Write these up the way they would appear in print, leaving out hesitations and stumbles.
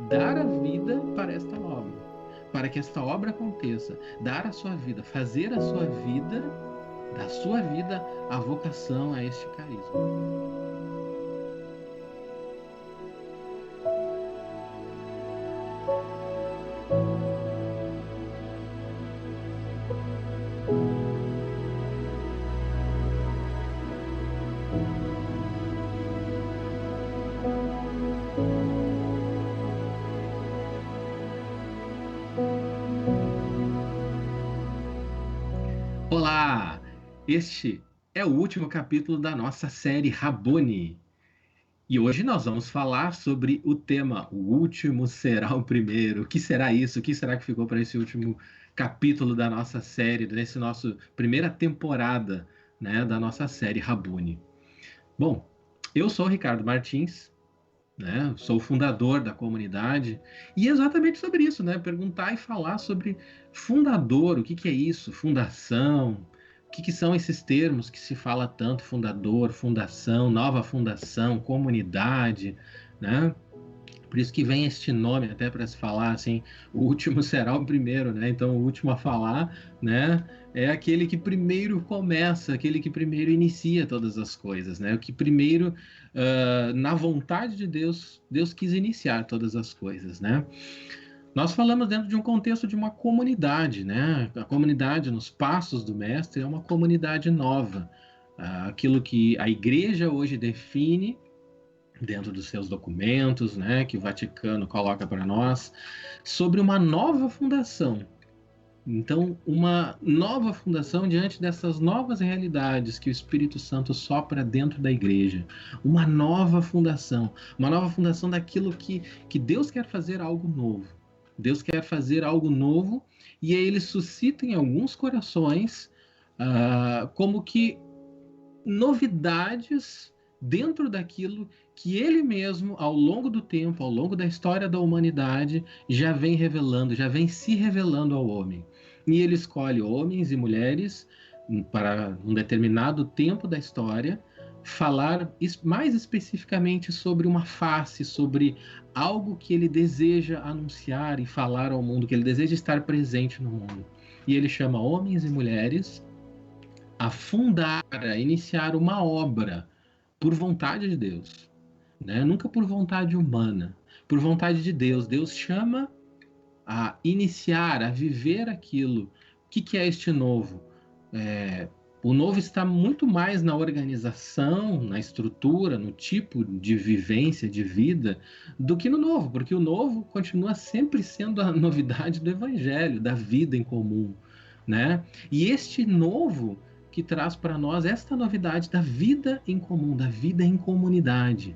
dar a vida para esta obra, para que esta obra aconteça, dar a sua vida, fazer a sua vida, da sua vida, a vocação a este carisma. Olá! Este é o último capítulo da nossa série Rabboni. E hoje nós vamos falar sobre o tema O Último Será o Primeiro. O que será isso? O que será que ficou para esse último capítulo da nossa série, desse nosso primeira temporada, né, da nossa série Rabboni? Bom, eu sou o Ricardo Martins, né? Sou o fundador da comunidade, e é exatamente sobre isso, né? Perguntar e falar sobre fundador, o que que é isso? Fundação, o que que são esses termos que se fala tanto, fundador, fundação, nova fundação, comunidade, né? Por isso que vem este nome até para se falar assim, o último será o primeiro, né? Então o último a falar, né, é aquele que primeiro começa, aquele que primeiro inicia todas as coisas, né? O que primeiro, na vontade de Deus, Deus quis iniciar todas as coisas, né? Nós falamos dentro de um contexto de uma comunidade, né? A comunidade nos passos do mestre é uma comunidade nova. Aquilo que a igreja hoje define dentro dos seus documentos, né, que o Vaticano coloca para nós, sobre uma nova fundação. Então, uma nova fundação diante dessas novas realidades que o Espírito Santo sopra dentro da igreja. Uma nova fundação daquilo que Deus quer fazer algo novo. Deus quer fazer algo novo e aí ele suscita em alguns corações como que novidades dentro daquilo que ele mesmo, ao longo do tempo, ao longo da história da humanidade, já vem revelando, já vem se revelando ao homem. E ele escolhe homens e mulheres para um determinado tempo da história falar mais especificamente sobre uma face, sobre algo que ele deseja anunciar e falar ao mundo, que ele deseja estar presente no mundo. E ele chama homens e mulheres a fundar, a iniciar uma obra por vontade de Deus, né? Nunca por vontade humana, por vontade de Deus. Deus chama a iniciar, a viver aquilo. O que é este novo? O novo está muito mais na organização, na estrutura, no tipo de vivência, de vida, do que no novo, porque o novo continua sempre sendo a novidade do evangelho, da vida em comum, né? E este novo que traz para nós esta novidade da vida em comum, da vida em comunidade.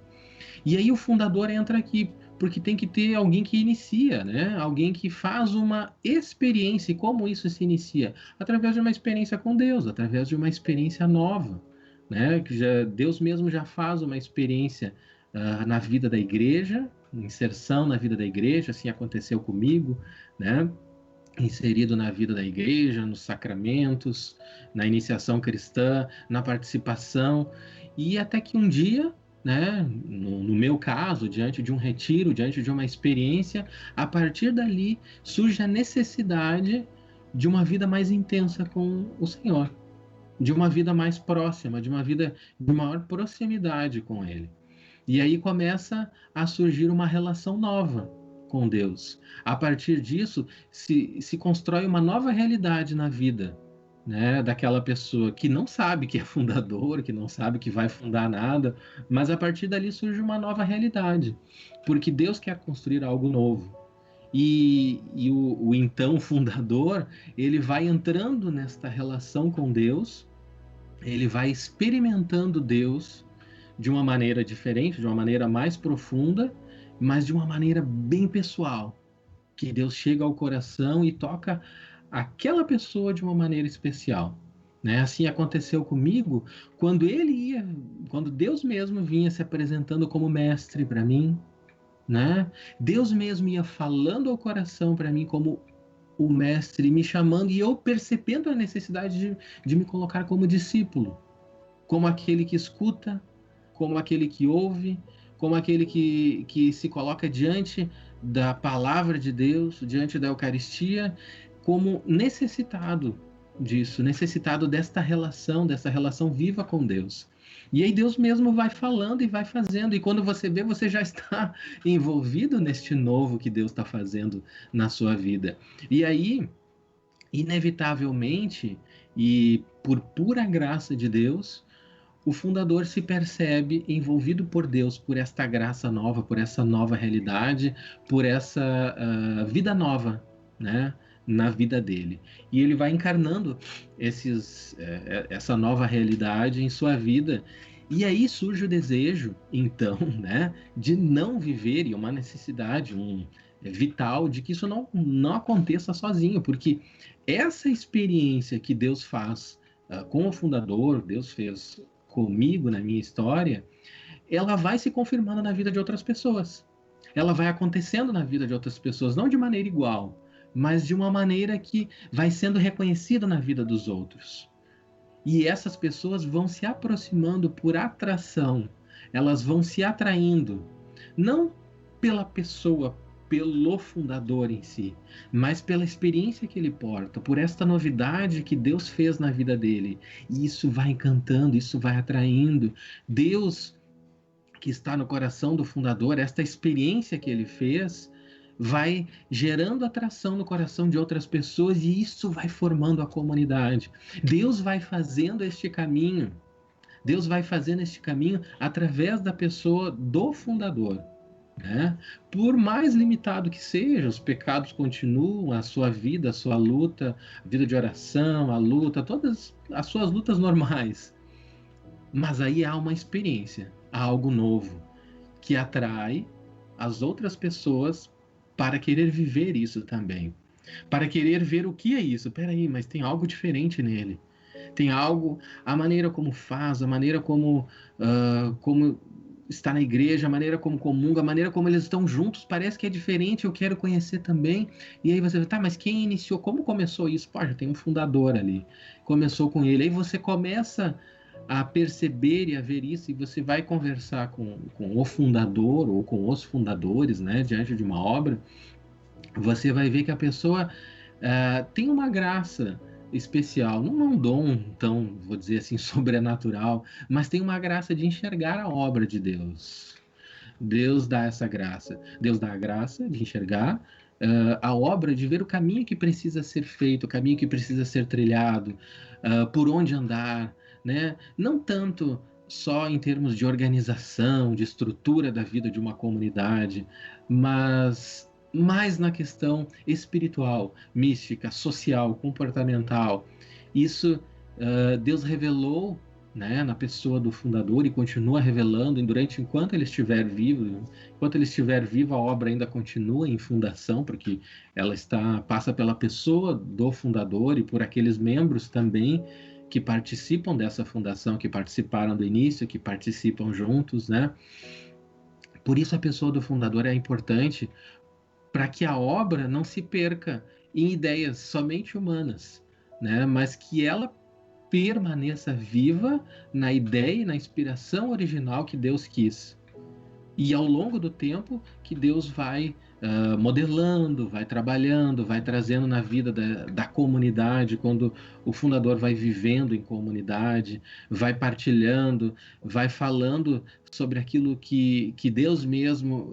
E aí o fundador entra aqui, porque tem que ter alguém que inicia, né? Alguém que faz uma experiência. E como isso se inicia? Através de uma experiência com Deus, através de uma experiência nova, né? Que Deus mesmo já faz uma experiência na vida da igreja, inserção na vida da igreja, assim aconteceu comigo, né? Inserido na vida da igreja, nos sacramentos, na iniciação cristã, na participação, e até que um dia, né, no meu caso, diante de um retiro, diante de uma experiência, a partir dali surge a necessidade de uma vida mais intensa com o Senhor, de uma vida mais próxima, de uma vida de maior proximidade com Ele. E aí começa a surgir uma relação nova com Deus. A partir disso, se constrói uma nova realidade na vida, né, daquela pessoa que não sabe que é fundador, que não sabe que vai fundar nada, mas a partir dali surge uma nova realidade, porque Deus quer construir algo novo. E o então fundador, ele vai entrando nesta relação com Deus, ele vai experimentando Deus de uma maneira diferente, de uma maneira mais profunda, mas de uma maneira bem pessoal, que Deus chega ao coração e toca aquela pessoa de uma maneira especial. Né? Assim aconteceu comigo quando Deus mesmo vinha se apresentando como mestre para mim, né? Deus mesmo ia falando ao coração para mim como o mestre, me chamando e eu percebendo a necessidade de me colocar como discípulo, como aquele que escuta, como aquele que ouve, como aquele que se coloca diante da palavra de Deus, diante da Eucaristia, como necessitado disso, necessitado dessa relação viva com Deus. E aí Deus mesmo vai falando e vai fazendo, e quando você vê, você já está envolvido neste novo que Deus está fazendo na sua vida. E aí, inevitavelmente, e por pura graça de Deus, o fundador se percebe envolvido por Deus, por esta graça nova, por essa nova realidade, por essa vida nova, né, na vida dele. E ele vai encarnando essa nova realidade em sua vida. E aí surge o desejo, então, né, de não viver, e uma necessidade vital de que isso não aconteça sozinho, porque essa experiência que Deus faz com o fundador, Deus fez comigo, na minha história, ela vai se confirmando na vida de outras pessoas. Ela vai acontecendo na vida de outras pessoas, não de maneira igual, mas de uma maneira que vai sendo reconhecida na vida dos outros. E essas pessoas vão se aproximando por atração, elas vão se atraindo, não pela pessoa, pelo fundador em si, mas pela experiência que ele porta, por esta novidade que Deus fez na vida dele. E isso vai encantando, isso vai atraindo. Deus, que está no coração do fundador, esta experiência que ele fez, vai gerando atração no coração de outras pessoas, e isso vai formando a comunidade. Deus vai fazendo este caminho. Deus vai fazendo este caminho através da pessoa do fundador. Né? Por mais limitado que seja, os pecados continuam, a sua vida, a sua luta, a vida de oração, a luta, todas as suas lutas normais. Mas aí há uma experiência, há algo novo, que atrai as outras pessoas para querer viver isso também. Para querer ver o que é isso. Peraí, mas tem algo diferente nele. Tem algo, a maneira como faz, a maneira como está na igreja, a maneira como comunga, a maneira como eles estão juntos, parece que é diferente, eu quero conhecer também. E aí você tá, mas quem iniciou? Como começou isso? Pô, já tem um fundador ali. Começou com ele. Aí você começa a perceber e a ver isso, e você vai conversar com o fundador ou com os fundadores, né, diante de uma obra, você vai ver que a pessoa tem uma graça especial, não é um dom tão, vou dizer assim, sobrenatural, mas tem uma graça de enxergar a obra de Deus. Deus dá essa graça. Deus dá a graça de enxergar a obra, de ver o caminho que precisa ser feito, o caminho que precisa ser trilhado, por onde andar, né? Não tanto só em termos de organização, de estrutura da vida de uma comunidade, mas mais na questão espiritual, mística, social, comportamental. Isso Deus revelou, né, na pessoa do fundador, e continua revelando enquanto ele estiver vivo. Enquanto ele estiver vivo, a obra ainda continua em fundação, porque ela passa pela pessoa do fundador e por aqueles membros também que participam dessa fundação, que participaram do início, que participam juntos, né? Por isso a pessoa do fundador é importante, para que a obra não se perca em ideias somente humanas, né? Mas que ela permaneça viva na ideia e na inspiração original que Deus quis. E ao longo do tempo que Deus vai modelando, vai trabalhando, vai trazendo na vida da comunidade, quando o fundador vai vivendo em comunidade, vai partilhando, vai falando sobre aquilo que Deus mesmo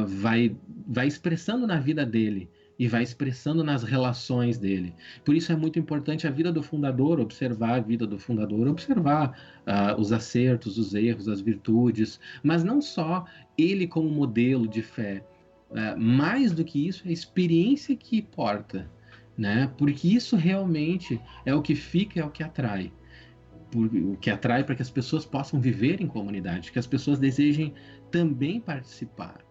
vai expressando na vida dele e vai expressando nas relações dele. Por isso é muito importante a vida do fundador, observar a vida do fundador, observar os acertos, os erros, as virtudes, mas não só ele como modelo de fé. Mais do que isso, é a experiência que porta, né? Porque isso realmente é o que fica, é o que atrai. O que atrai para que as pessoas possam viver em comunidade, que as pessoas desejem também participar.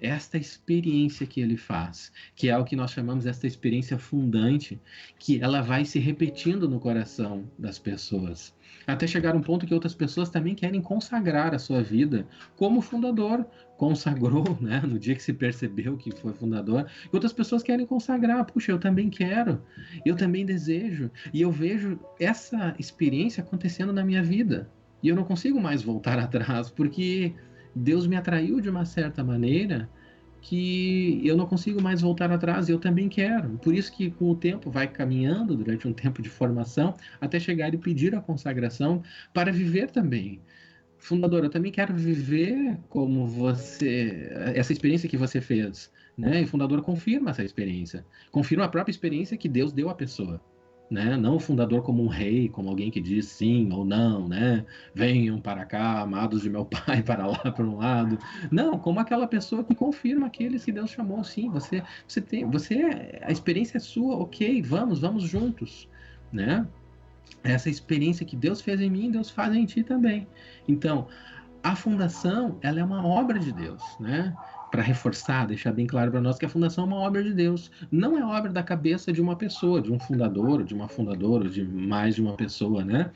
Esta experiência que ele faz, que é o que nós chamamos esta experiência fundante, que ela vai se repetindo no coração das pessoas, até chegar um ponto que outras pessoas também querem consagrar a sua vida, como o fundador consagrou, né, no dia que se percebeu que foi fundador, e outras pessoas querem consagrar. Puxa, eu também quero, eu também desejo, e eu vejo essa experiência acontecendo na minha vida, e eu não consigo mais voltar atrás, porque Deus me atraiu de uma certa maneira que eu não consigo mais voltar atrás, e eu também quero. Por isso que com o tempo vai caminhando durante um tempo de formação até chegar e pedir a consagração para viver também. Fundador, eu também quero viver como você, essa experiência que você fez, né? E o fundador confirma essa experiência, confirma a própria experiência que Deus deu à pessoa, né? Não o fundador como um rei, como alguém que diz sim ou não, né? Venham para cá, amados de meu pai, para lá, para um lado. Não, como aquela pessoa que confirma aqueles que Deus chamou, sim, a experiência é sua, ok, vamos juntos, né? Essa experiência que Deus fez em mim, Deus faz em ti também. Então, a fundação, ela é uma obra de Deus, né? Para reforçar, deixar bem claro para nós que a fundação é uma obra de Deus. Não é obra da cabeça de uma pessoa, de um fundador, de uma fundadora, de mais de uma pessoa, né?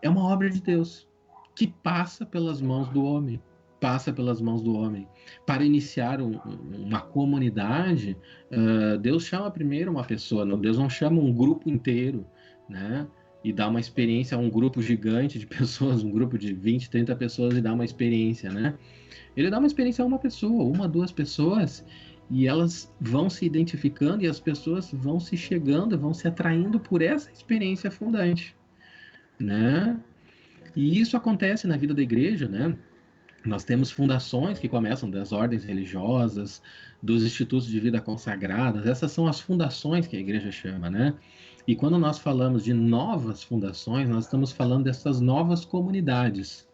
É uma obra de Deus que passa pelas mãos do homem. Passa pelas mãos do homem. Para iniciar uma comunidade, Deus chama primeiro uma pessoa, Deus não chama um grupo inteiro, né? E dá uma experiência a um grupo gigante de pessoas, um grupo de 20, 30 pessoas e dá uma experiência, né? Ele dá uma experiência a uma pessoa, uma, duas pessoas, e elas vão se identificando e as pessoas vão se chegando, vão se atraindo por essa experiência fundante, né? E isso acontece na vida da igreja, né? Nós temos fundações que começam das ordens religiosas, dos institutos de vida consagradas. Essas são as fundações que a igreja chama, né? E quando nós falamos de novas fundações, nós estamos falando dessas novas comunidades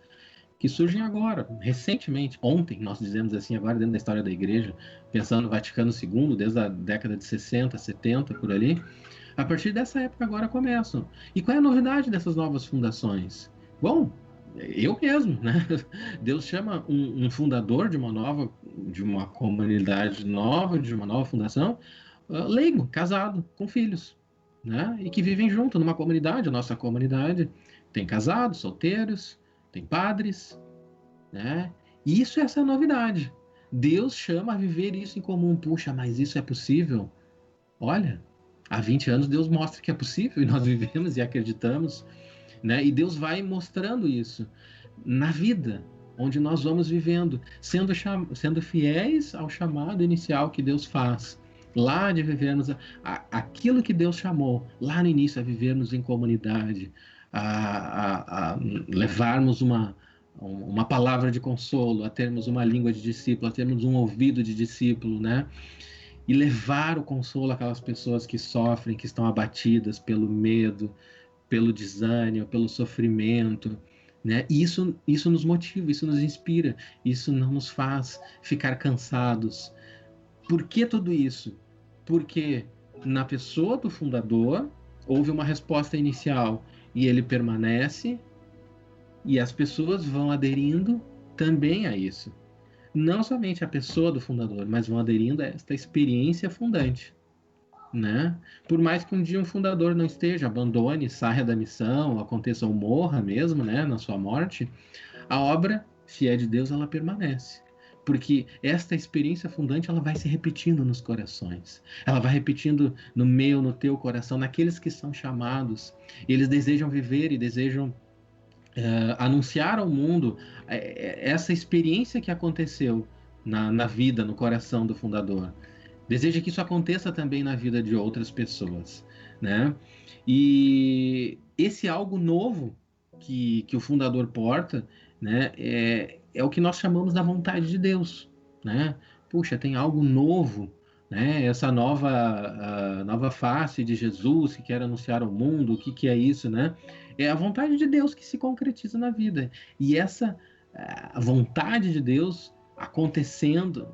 que surgem agora, recentemente, ontem, nós dizemos assim, agora dentro da história da igreja, pensando no Vaticano II, desde a década de 60, 70, por ali. A partir dessa época agora começam. E qual é a novidade dessas novas fundações? Bom, eu mesmo, né? Deus chama um fundador de uma comunidade nova, de uma nova fundação, leigo, casado, com filhos, né? E que vivem junto numa comunidade. A nossa comunidade tem casados, solteiros, tem padres, né? E isso é essa novidade. Deus chama a viver isso em comum. Puxa, mas isso é possível? Olha, há 20 anos Deus mostra que é possível e nós vivemos e acreditamos, né? E Deus vai mostrando isso na vida, onde nós vamos vivendo, sendo fiéis ao chamado inicial que Deus faz, lá de vivermos aquilo que Deus chamou, lá no início, a vivermos em comunidade, a levarmos uma palavra de consolo, a termos uma língua de discípulo, a termos um ouvido de discípulo, né? E levar o consolo àquelas pessoas que sofrem, que estão abatidas pelo medo, pelo desânimo, pelo sofrimento, né? E isso nos motiva, isso nos inspira, isso não nos faz ficar cansados. Por que tudo isso? Porque na pessoa do fundador houve uma resposta inicial e ele permanece e as pessoas vão aderindo também a isso. Não somente a pessoa do fundador, mas vão aderindo a esta experiência fundante, né? Por mais que um dia um fundador não esteja, abandone, saia da missão, aconteça ou morra mesmo, né, na sua morte, a obra, se é de Deus, ela permanece. Porque esta experiência fundante, ela vai se repetindo nos corações. Ela vai repetindo no meu, no teu coração, naqueles que são chamados. Eles desejam viver e desejam anunciar ao mundo essa experiência que aconteceu na vida, no coração do fundador. Deseja que isso aconteça também na vida de outras pessoas, né? E esse algo novo que o fundador porta, né, é o que nós chamamos da vontade de Deus, né? Puxa, tem algo novo, né? Essa nova face de Jesus que quer anunciar ao mundo, o que é isso, né? É a vontade de Deus que se concretiza na vida. E essa a vontade de Deus acontecendo,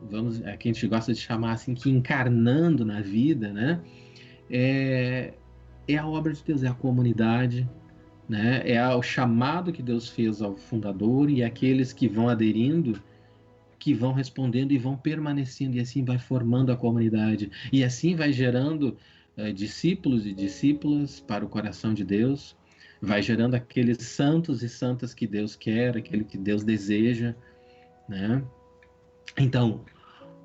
que a gente gosta de chamar assim, que encarnando na vida, né? É a obra de Deus, é a comunidade, né? É o chamado que Deus fez ao fundador e aqueles que vão aderindo, que vão respondendo e vão permanecendo, e assim vai formando a comunidade. E assim vai gerando discípulos e discípulas para o coração de Deus, vai gerando aqueles santos e santas que Deus quer, aquele que Deus deseja, né? Então,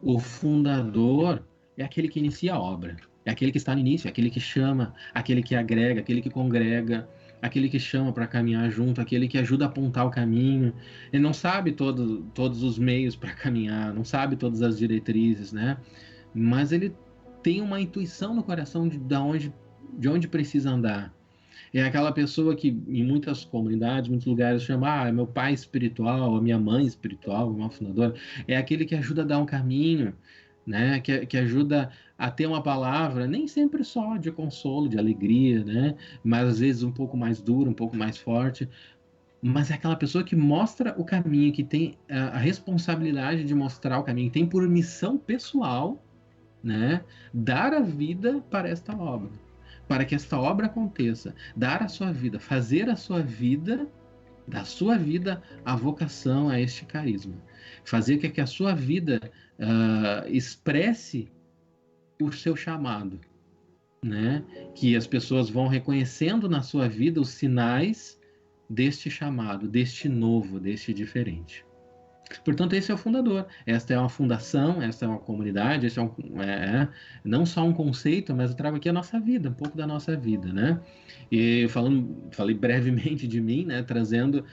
o fundador é aquele que inicia a obra, é aquele que está no início, é aquele que chama, aquele que agrega, aquele que congrega, aquele que chama para caminhar junto, aquele que ajuda a apontar o caminho. Ele não sabe todos os meios para caminhar, não sabe todas as diretrizes, né? Mas ele tem uma intuição no coração de onde precisa andar. É aquela pessoa que em muitas comunidades, muitos lugares chama, é meu pai espiritual, a minha mãe espiritual, o meu fundador. É aquele que ajuda a dar um caminho, né? Que ajuda a ter uma palavra, nem sempre só de consolo, de alegria, né? Mas às vezes um pouco mais dura, um pouco mais forte. Mas é aquela pessoa que mostra o caminho, que tem a responsabilidade de mostrar o caminho, que tem por missão pessoal, né, dar a vida para esta obra, para que esta obra aconteça, dar a sua vida, fazer a sua vida, da sua vida a vocação a este carisma, fazer com que a sua vida expresse o seu chamado, né, que as pessoas vão reconhecendo na sua vida os sinais deste chamado, deste novo, deste diferente. Portanto, esse é o fundador. Esta é uma fundação, esta é uma comunidade, esse não só um conceito, mas eu trago aqui a nossa vida, um pouco da nossa vida, né? E falei brevemente de mim, né? Trazendo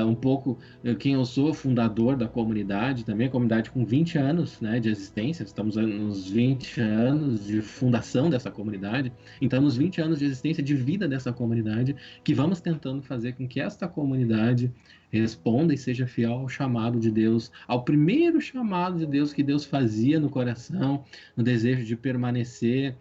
um pouco quem eu sou, fundador da comunidade, também a comunidade com 20 anos, né, de existência. Estamos nos 20 anos de fundação dessa comunidade, então nos 20 anos de existência, de vida dessa comunidade, que vamos tentando fazer com que esta comunidade responda e seja fiel ao chamado de Deus, ao primeiro chamado de Deus que Deus fazia no coração, no desejo de permanecer,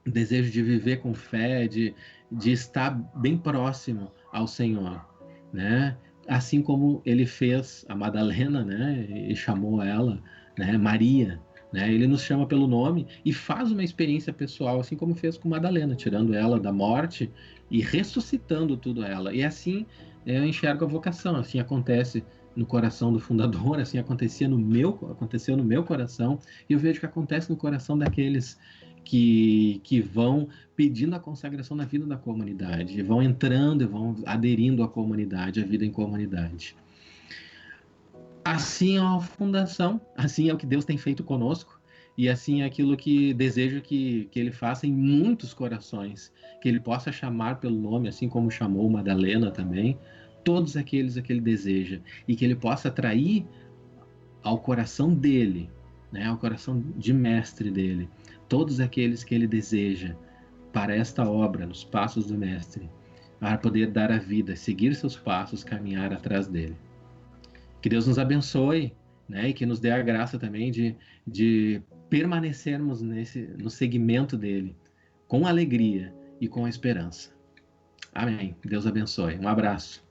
no desejo de viver com fé, de estar bem próximo ao Senhor, né? Assim como ele fez a Madalena, né? E chamou ela, né? Maria, né? Ele nos chama pelo nome e faz uma experiência pessoal, assim como fez com Madalena, tirando ela da morte e ressuscitando tudo ela. E assim eu enxergo a vocação, assim acontece no coração do fundador, assim aconteceu no meu coração, e eu vejo que acontece no coração daqueles que vão pedindo a consagração na vida da comunidade, vão entrando e vão aderindo à comunidade, à vida em comunidade. Assim é a fundação, assim é o que Deus tem feito conosco, e assim é aquilo que desejo que Ele faça em muitos corações, que Ele possa chamar pelo nome, assim como chamou Madalena também, todos aqueles a que Ele deseja, e que Ele possa atrair ao coração dele, né, ao coração de mestre dele, todos aqueles que Ele deseja para esta obra, nos passos do mestre, para poder dar a vida, seguir seus passos, caminhar atrás dele. Que Deus nos abençoe, né? E que nos dê a graça também de permanecermos no segmento dele, com alegria e com esperança. Amém. Deus abençoe. Um abraço.